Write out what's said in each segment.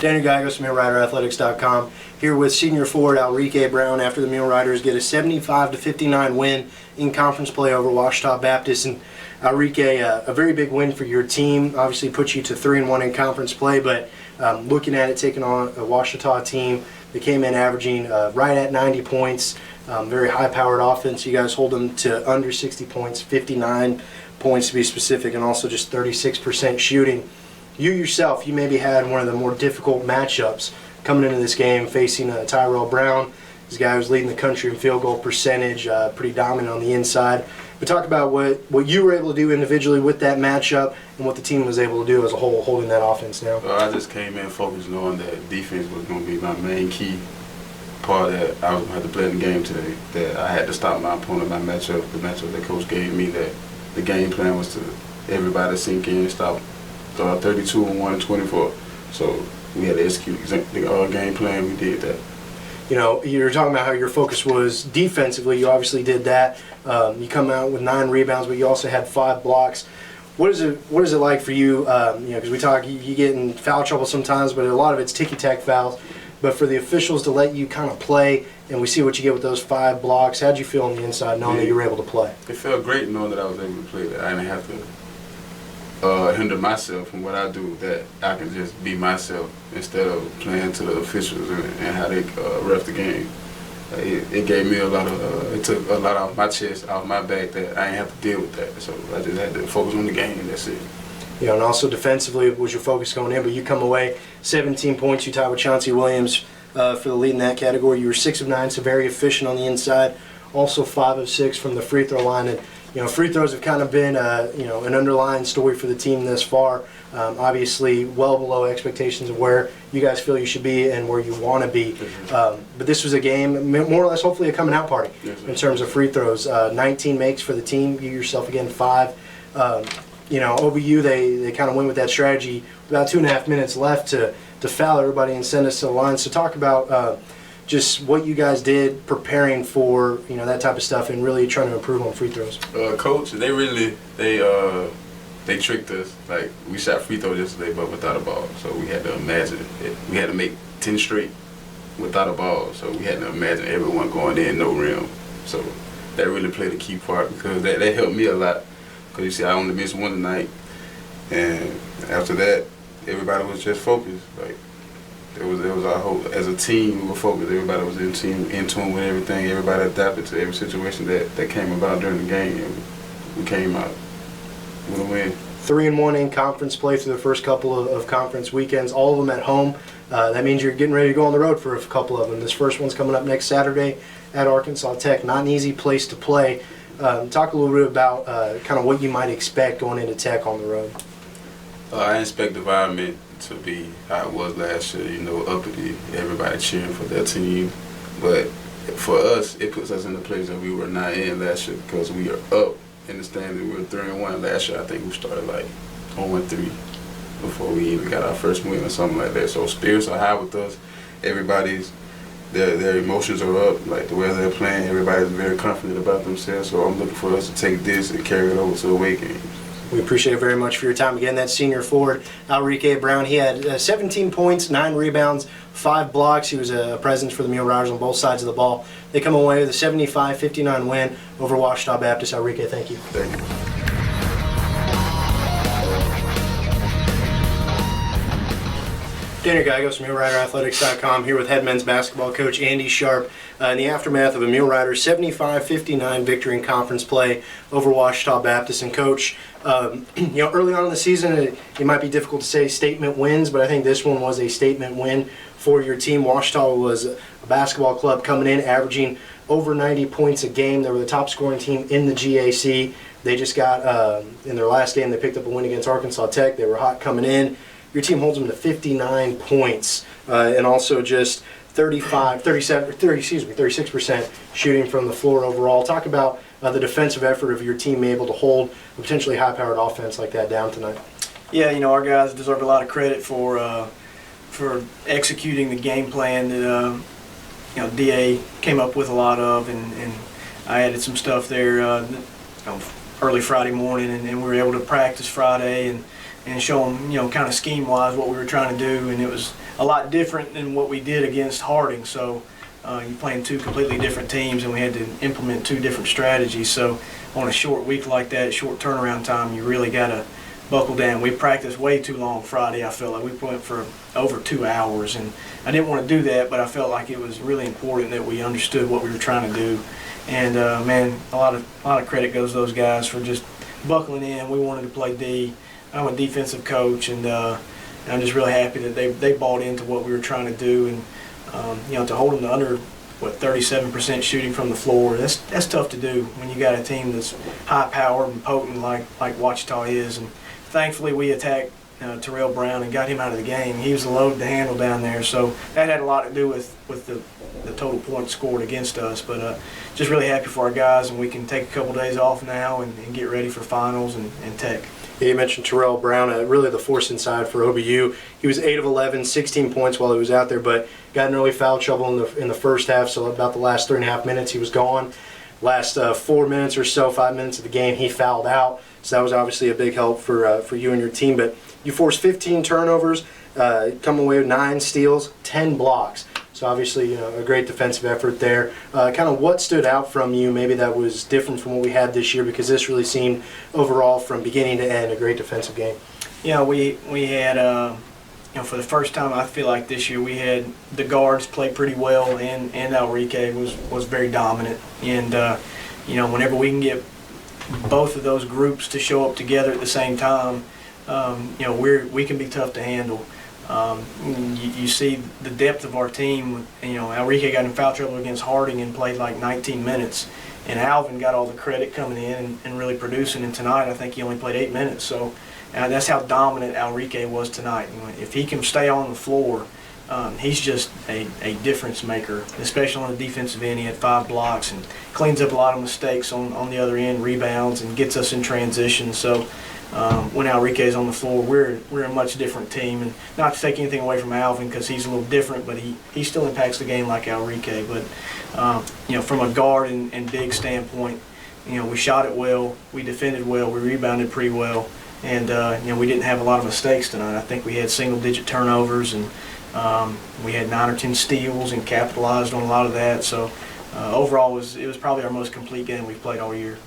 Daniel Gallegos from MuleRiderAthletics.com here with senior forward Alre'k Brown after the Mule Riders get a 75-59 win in conference play over Ouachita Baptist. And Alre'k, a very big win for your team. Obviously puts you to 3-1 in conference play, but looking at it, taking on a Ouachita team that came in averaging right at 90 points, very high-powered offense. You guys hold them to under 60 points, 59 points to be specific, and also just 36% shooting. You yourself, you maybe had one of the more difficult matchups coming into this game, facing Alre'k Brown. This guy who's leading the country in field goal percentage, pretty dominant on the inside. But talk about what you were able to do individually with that matchup and what the team was able to do as a whole, holding that offense down. I just came in focused knowing that defense was going to be my main key part that I was going to have to play in the game today, that I had to stop my opponent, the matchup that coach gave me, that the game plan was to everybody sink in and stop 32 and 1 and 24. So we had to execute the game plan. We did that. You know, you were talking about how your focus was defensively. You obviously did that. You come out with 9 rebounds, but you also had 5 blocks. What is it like for you? You know, because we talk, you get in foul trouble sometimes, but a lot of it's ticky-tack fouls. But for the officials to let you kind of play, and we see what you get with those 5 blocks, how'd you feel on the inside knowing that you were able to play? It felt great knowing that I was able to play, that I didn't have to hinder myself from what I do, that I can just be myself instead of playing to the officials and how they ref the game. It gave me a lot of, it took a lot off my chest, off my back, that I didn't have to deal with that. So I just had to focus on the game, and that's it. You know, and also defensively was your focus going in, but you come away 17 points. You tied with Chauncey Williams for the lead in that category. You were 6 of 9, so very efficient on the inside. Also 5 of 6 from the free throw line. And you know, free throws have kind of been you know, an underlying story for the team this far. Obviously, well below expectations of where you guys feel you should be and where you want to be. But this was a game, more or less, hopefully a coming out party in terms of free throws. 19 makes for the team. You yourself again 5. You know, OBU, they kind of went with that strategy. About 2.5 minutes left to foul everybody and send us to the line. So talk about just what you guys did preparing for, you know, that type of stuff and really trying to improve on free throws. Coach, they tricked us. Like, we shot free throws yesterday, but without a ball. So we had to imagine it. We had to make 10 straight without a ball. So we had to imagine everyone going in, no rim. So that really played a key part, because that helped me a lot. Because you see, I only missed one tonight, and after that, everybody was just focused. Like, it was our whole, as a team, we were focused. Everybody was in tune with everything. Everybody adapted to every situation that came about during the game, and we came out with a win. 3-1 in conference play through the first couple of conference weekends, all of them at home. That means you're getting ready to go on the road for a couple of them. This first one's coming up next Saturday at Arkansas Tech. Not an easy place to play. Talk a little bit about kind of what you might expect going into Tech on the road. I expect the environment to be how it was last year, you know, uppity, everybody cheering for their team. But for us, it puts us in the place that we were not in last year, because we are up in the standing. We were 3-1 last year. I think we started like 0-3 before we even got our first win or something like that. So spirits are high with us. Everybody's their emotions are up, like the way they're playing. Everybody's very confident about themselves. So I'm looking for us to take this and carry it over to the away games. We appreciate it very much for your time. Again, that's senior forward Alre'k Brown. He had 17 points, 9 rebounds, 5 blocks. He was a presence for the Mule Riders on both sides of the ball. They come away with a 75-59 win over Ouachita Baptist. Alre'k, thank you. Thank you. Daniel Gallegos from MuleRiderAthletics.com here with head men's basketball coach Andy Sharpe in the aftermath of a Mule Riders 75-59 victory in conference play over Ouachita Baptist. And coach, you know, early on in the season it might be difficult to say statement wins, but I think this one was a statement win for your team. Ouachita was a basketball club coming in averaging over 90 points a game. They were the top scoring team in the GAC. They just got, in their last game, they picked up a win against Arkansas Tech. They were hot coming in. Your team holds them to 59 points and also just 36% shooting from the floor overall. Talk about the defensive effort of your team able to hold a potentially high-powered offense like that down tonight. Yeah, you know, our guys deserve a lot of credit for executing the game plan that you know, DA came up with a lot of, and I added some stuff there you know, early Friday morning, and we were able to practice Friday and and show them, kind of scheme-wise what we were trying to do, and it was a lot different than what we did against Harding. So you're playing two completely different teams, and we had to implement two different strategies. So on a short week like that, short turnaround time, you really got to buckle down. We practiced way too long Friday. I felt like we went for over 2 hours, and I didn't want to do that, but I felt like it was really important that we understood what we were trying to do. And man, a lot of credit goes to those guys for just buckling in. We wanted to play D. I'm a defensive coach, and I'm just really happy that they bought into what we were trying to do. And to hold them to under 37% shooting from the floor, that's tough to do when you got a team that's high powered and potent like Ouachita is. And thankfully we attacked Alre'k Brown and got him out of the game. He was a load to handle down there, so that had a lot to do with the total points scored against us. But just really happy for our guys, and we can take a couple days off now and get ready for finals and Tech. Yeah, you mentioned Alre'k Brown, really the force inside for OBU. He was 8 of 11, 16 points while he was out there, but got in early foul trouble in the first half, so about the last 3.5 minutes he was gone. Last 4 minutes or so, 5 minutes of the game, he fouled out, so that was obviously a big help for you and your team. But you forced 15 turnovers, come away with 9 steals, 10 blocks. So obviously, a great defensive effort there. Kind of what stood out from you, maybe that was different from what we had this year, because this really seemed overall from beginning to end a great defensive game. Yeah, we had, for the first time I feel like this year we had the guards play pretty well, and Alre'k was very dominant. And, whenever we can get both of those groups to show up together at the same time, we can be tough to handle. You see the depth of our team. Alre'k got in foul trouble against Harding and played like 19 minutes, and Alvin got all the credit coming in and really producing. And tonight, I think he only played 8 minutes. So that's how dominant Alre'k was tonight. If he can stay on the floor, he's just a difference maker, especially on the defensive end. He had 5 blocks and cleans up a lot of mistakes on the other end, rebounds, and gets us in transition. So when Alre'k is on the floor, we're a much different team. And not to take anything away from Alvin, because he's a little different, but he still impacts the game like Alre'k. But from a guard and big standpoint, we shot it well, we defended well, we rebounded pretty well, and we didn't have a lot of mistakes tonight. I think we had single-digit turnovers, and we had 9 or 10 steals and capitalized on a lot of that. So overall, it was probably our most complete game we've played all year.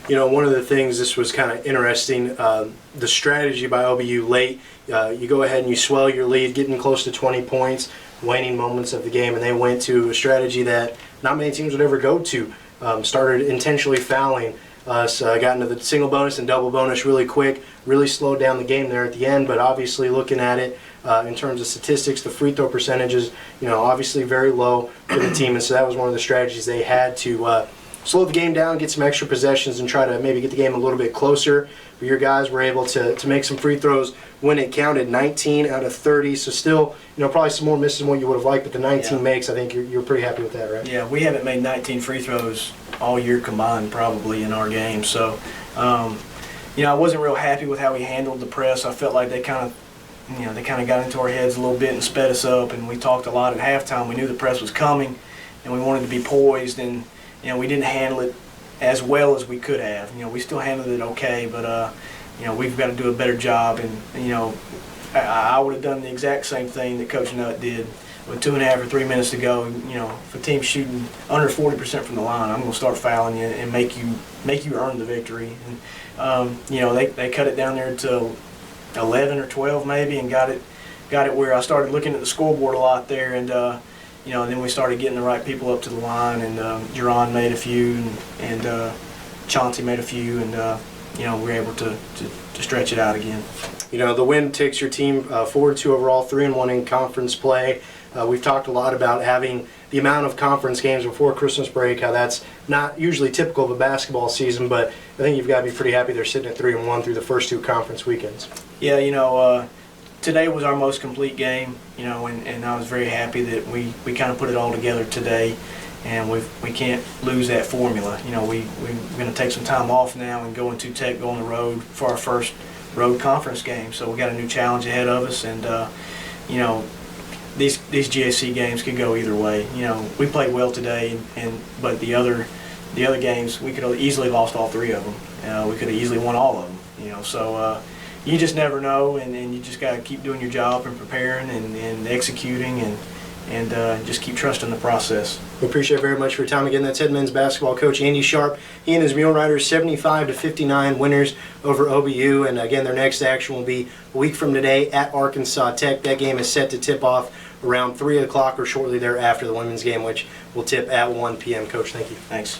One of the things, this was kind of interesting, the strategy by OBU late, you go ahead and you swell your lead, getting close to 20 points, waning moments of the game, and they went to a strategy that not many teams would ever go to. Started intentionally fouling us, got into the single bonus and double bonus really quick, really slowed down the game there at the end. But obviously looking at it in terms of statistics, the free throw percentages, obviously very low for the team, and so that was one of the strategies they had to slow the game down, get some extra possessions, and try to maybe get the game a little bit closer. But your guys were able to make some free throws when it counted, 19 out of 30. So still, probably some more misses than what you would have liked, but the 19 makes, I think you're pretty happy with that, right? Yeah, we haven't made 19 free throws all year combined probably in our game. So, I wasn't real happy with how we handled the press. I felt like they kind of got into our heads a little bit and sped us up, and we talked a lot at halftime. We knew the press was coming, and we wanted to be poised, and we didn't handle it as well as we could have. We still handled it okay, but we've got to do a better job. And I would have done the exact same thing that Coach Nutt did with 2.5 or 3 minutes to go. If a team's shooting under 40% from the line, I'm going to start fouling you and make you earn the victory. And they cut it down there to 11 or 12 maybe, and got it where I started looking at the scoreboard a lot there, and then we started getting the right people up to the line, and Jerron made a few, and Chauncey made a few, and we were able to stretch it out again. The win takes your team forward to overall 3-1 in conference play. We've talked a lot about having the amount of conference games before Christmas break, how that's not usually typical of a basketball season, but I think you've got to be pretty happy they're sitting at 3-1 through the first 2 conference weekends. Yeah, today was our most complete game, and I was very happy that we kind of put it all together today, and we can't lose that formula. We're going to take some time off now and go into Tech, go on the road for our first road conference game. So we got a new challenge ahead of us, and these GAC games can go either way. We played well today, but the other games we could have easily lost all 3 of them. We could have easily won all of them. So you just never know, and you just got to keep doing your job and preparing and executing and just keep trusting the process. We appreciate it very much for your time. Again, that's head men's basketball coach Andy Sharpe. He and his Mule Riders 75-59 winners over OBU. And again, their next action will be a week from today at Arkansas Tech. That game is set to tip off around 3 o'clock or shortly thereafter the women's game, which will tip at 1 p.m. Coach, thank you. Thanks.